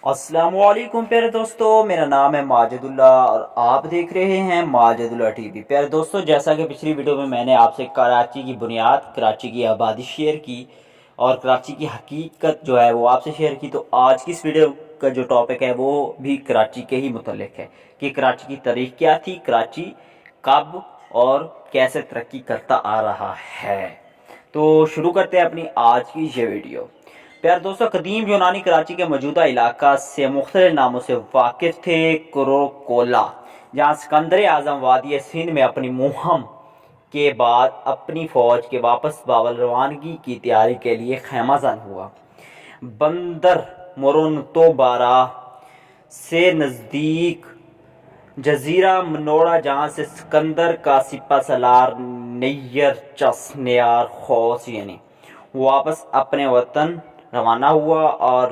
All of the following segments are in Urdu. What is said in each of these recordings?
السلام علیکم پیارے دوستو، میرا نام ہے ماجد اللہ اور آپ دیکھ رہے ہیں ماجد اللہ ٹی وی۔ پیارے دوستو، جیسا کہ پچھلی ویڈیو میں نے آپ سے کراچی کی بنیاد، کراچی کی آبادی شیئر کی اور کراچی کی حقیقت جو ہے وہ آپ سے شیئر کی، تو آج کی اس ویڈیو کا جو ٹاپک ہے وہ بھی کراچی کے ہی متعلق ہے کہ کراچی کی تاریخ کیا تھی، کراچی کب اور کیسے ترقی کرتا آ رہا ہے۔ تو شروع کرتے ہیں اپنی آج کی یہ ویڈیو۔ پیارے دوستو، قدیم یونانی کراچی کے موجودہ علاقہ سے مختلف ناموں سے واقف تھے۔ کروکولا، جہاں سکندر اعظم وادی سندھ میں اپنی مہم کے بعد اپنی فوج کے واپس باول روانگی کی تیاری کے لیے خیمہ زن ہوا۔ بندر مورونتو بارہ سے نزدیک جزیرہ منوڑا، جہاں سے سکندر کا سپہ سالار نیرچس نیار خوس واپس اپنے وطن روانہ ہوا، اور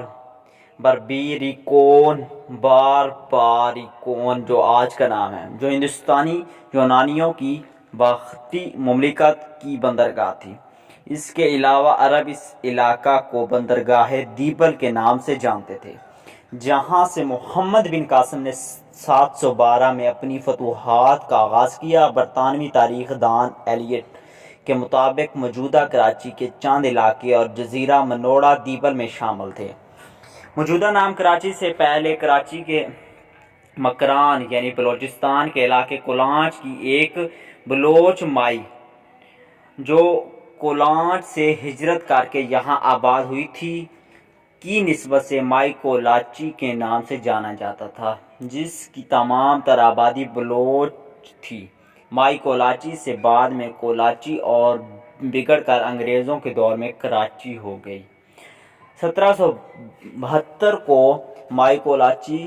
بارباریکون جو آج کا نام ہے، جو ہندوستانی یونانیوں کی باقی مملکت کی بندرگاہ تھی۔ اس کے علاوہ عرب اس علاقہ کو بندرگاہ دیبل کے نام سے جانتے تھے، جہاں سے محمد بن قاسم نے 712 میں اپنی فتوحات کا آغاز کیا۔ برطانوی تاریخ دان ایلیٹ کے مطابق موجودہ کراچی کے چند علاقے اور جزیرہ منوڑا دیبل میں شامل تھے۔ موجودہ نام کراچی سے پہلے کراچی کے مکران یعنی بلوچستان کے علاقے کولانچ کی ایک بلوچ مائی جو کولانچ سے ہجرت کر کے یہاں آباد ہوئی تھی کی نسبت سے مائی کولاچی کے نام سے جانا جاتا تھا، جس کی تمام تر آبادی بلوچ تھی۔ مائی کولاچی سے بعد میں کولاچی اور بگڑ کر انگریزوں کے دور میں کراچی ہو گئی۔ 1772 کو مائی کولاچی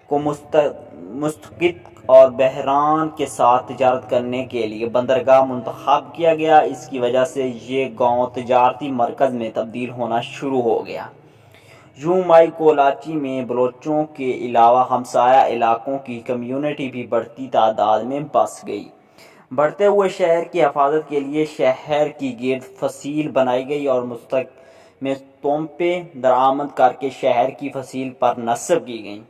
کو مستقل اور بحران کے ساتھ تجارت کرنے کے لیے بندرگاہ منتخب کیا گیا۔ اس کی وجہ سے یہ گاؤں تجارتی مرکز میں تبدیل ہونا شروع ہو گیا۔ یوں مائی کولاچی میں بلوچوں کے علاوہ ہمسایہ علاقوں کی کمیونٹی بھی بڑھتی تعداد میں بس گئی۔ بڑھتے ہوئے شہر کی حفاظت کے لیے شہر کی گرد فصیل بنائی گئی اور میں توپیں درآمد کر کے شہر کی فصیل پر نصب کی گئیں۔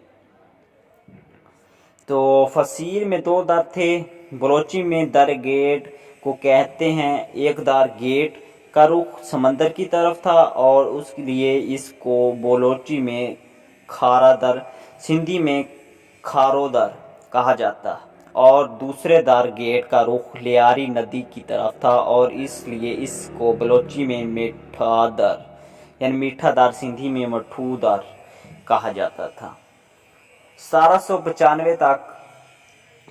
تو فصیل میں دو در تھے۔ بلوچی میں در گیٹ کو کہتے ہیں۔ ایک در گیٹ کا رخ سمندر کی طرف تھا اور اس لیے اس کو بلوچی میں کھارا در، سندھی میں کھارو در کہا جاتا، اور دوسرے در گیٹ کا رخ لیاری ندی کی طرف تھا اور اس لیے اس کو بلوچی میں میٹھا در یعنی میٹھا در، سندھی میں مٹھو در کہا جاتا تھا۔ 1795 تک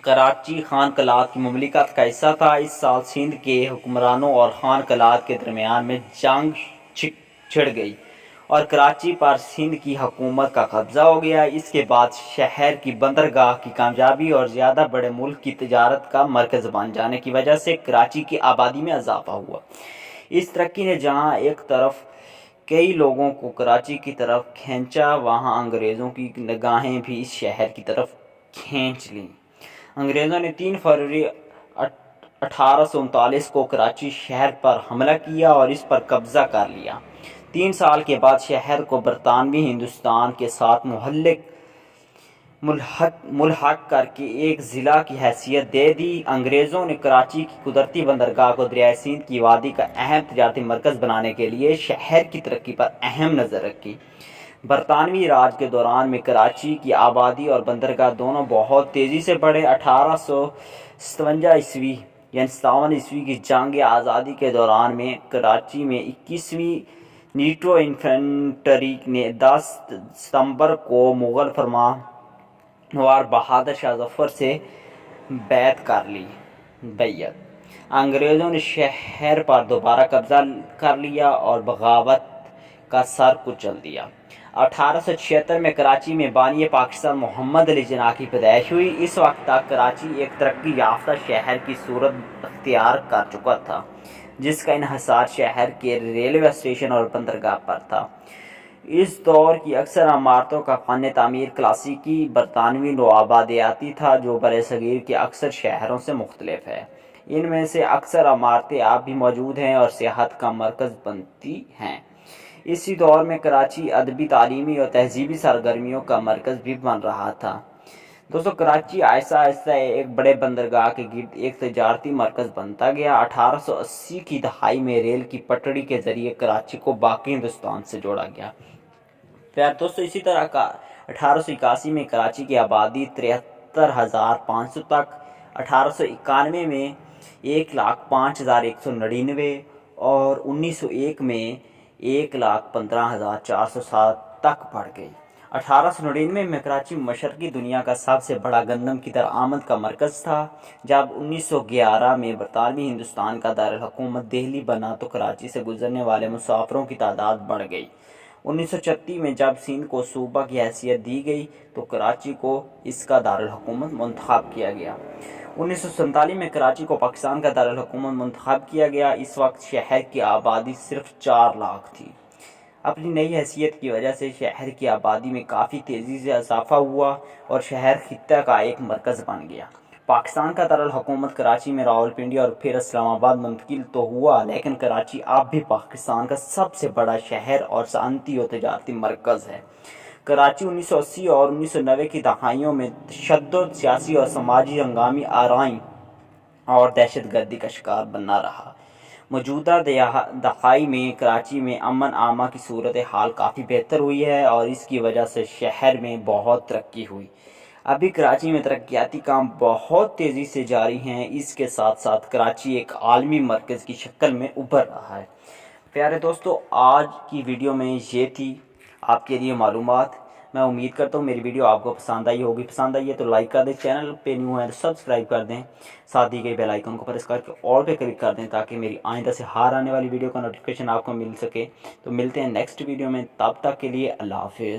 کراچی خان قلات کی مملکت کا حصہ تھا۔ اس سال سندھ کے حکمرانوں اور خان قلات کے درمیان میں جنگ چھڑ گئی اور کراچی پر سندھ کی حکومت کا قبضہ ہو گیا۔ اس کے بعد شہر کی بندرگاہ کی کامیابی اور زیادہ بڑے ملک کی تجارت کا مرکز بن جانے کی وجہ سے کراچی کی آبادی میں اضافہ ہوا۔ اس ترقی نے جہاں ایک طرف کئی لوگوں کو کراچی کی طرف کھینچا، وہاں انگریزوں کی نگاہیں بھی اس شہر کی طرف کھینچ لیں۔ انگریزوں نے 3 فروری 1839 کو کراچی شہر پر حملہ کیا اور اس پر قبضہ کر لیا۔ 3 سال کے بعد شہر کو برطانوی ہندوستان کے ساتھ ملحق کر کے ایک ضلع کی حیثیت دے دی۔ انگریزوں نے کراچی کی قدرتی بندرگاہ کو دریائے سندھ کی وادی کا اہم تجارتی مرکز بنانے کے لیے شہر کی ترقی پر اہم نظر رکھی۔ برطانوی راج کے دوران میں کراچی کی آبادی اور بندرگاہ دونوں بہت تیزی سے بڑھے۔ 1857 عیسوی کی جنگ آزادی کے دوران میں کراچی میں 21ویں نیٹو انفینٹری نے 10 ستمبر کو مغل فرمانروا بہادر شاہ ظفر سے بیعت کر لی۔ انگریزوں نے شہر پر دوبارہ قبضہ کر لیا اور بغاوت کا سر کچل دیا۔ 1876 میں کراچی میں بانی پاکستان محمد علی جناح کی پیدائش ہوئی۔ اس وقت تک کراچی ایک ترقی یافتہ شہر کی صورت اختیار کر چکا تھا، جس کا انحصار شہر کے ریلوے اسٹیشن اور بندرگاہ پر تھا۔ اس دور کی اکثر عمارتوں کا فن تعمیر کلاسیکی برطانوی نوآبادیاتی تھا، جو برصغیر کے اکثر شہروں سے مختلف ہے۔ ان میں سے اکثر عمارتیں اب بھی موجود ہیں اور سیاحت کا مرکز بنتی ہیں۔ اسی دور میں کراچی ادبی، تعلیمی اور تہذیبی سرگرمیوں کا مرکز بھی بن رہا تھا۔ دوستو کراچی آہستہ آہستہ ایک بڑے بندرگاہ کے گرد ایک تجارتی مرکز بنتا گیا۔ 1880 کی دہائی میں ریل کی پٹڑی کے ذریعے کراچی کو باقی ہندوستان سے جوڑا گیا۔ پھر دوستو اسی طرح 1881 میں کراچی کی آبادی 73,500 تک، 1891 میں 1,05,199 اور 1901 میں 1,15,407 تک بڑھ گئی۔ 1899 میں کراچی مشرقی دنیا کا سب سے بڑا گندم کی درآمد کا مرکز تھا۔ جب 1911 میں برطانوی ہندوستان کا دارالحکومت دہلی بنا تو کراچی سے گزرنے والے مسافروں کی تعداد بڑھ گئی۔ 1936 میں جب سندھ کو صوبہ کی حیثیت دی گئی تو کراچی کو اس کا دارالحکومت منتخب کیا گیا۔ 1947 میں کراچی کو پاکستان کا دارالحکومت منتخب کیا گیا۔ اس وقت شہر کی آبادی صرف 4 لاکھ تھی۔ اپنی نئی حیثیت کی وجہ سے شہر کی آبادی میں کافی تیزی سے اضافہ ہوا اور شہر خطہ کا ایک مرکز بن گیا۔ پاکستان کا دارالحکومت کراچی میں راولپنڈی اور پھر اسلام آباد منتقل تو ہوا، لیکن کراچی اب بھی پاکستان کا سب سے بڑا شہر اور صنعتی و تجارتی مرکز ہے۔ کراچی 1980 اور 1990 کی دہائیوں میں تشدد، سیاسی اور سماجی ہنگامی آرائیں اور دہشت گردی کا شکار بنا رہا۔ موجودہ دہائی میں کراچی میں امن عامہ کی صورتحال کافی بہتر ہوئی ہے اور اس کی وجہ سے شہر میں بہت ترقی ہوئی۔ ابھی کراچی میں ترقیاتی کام بہت تیزی سے جاری ہیں۔ اس کے ساتھ ساتھ کراچی ایک عالمی مرکز کی شکل میں ابھر رہا ہے۔ پیارے دوستو، آج کی ویڈیو میں یہ تھی آپ کے لیے معلومات۔ میں امید کرتا ہوں میری ویڈیو آپ کو پسند آئی ہوگی۔ پسند آئی ہے تو لائک کر دیں، چینل پہ نیو ہے تو سبسکرائب کر دیں، ساتھ دی گئی بیل آئیکن کو پریس کر کے آل پہ کلک کر دیں تاکہ میری آئندہ سے ہر آنے والی ویڈیو کا نوٹیفیکیشن آپ کو مل سکے۔ تو ملتے ہیں نیکسٹ ویڈیو میں، تب تک کے لیے اللہ حافظ۔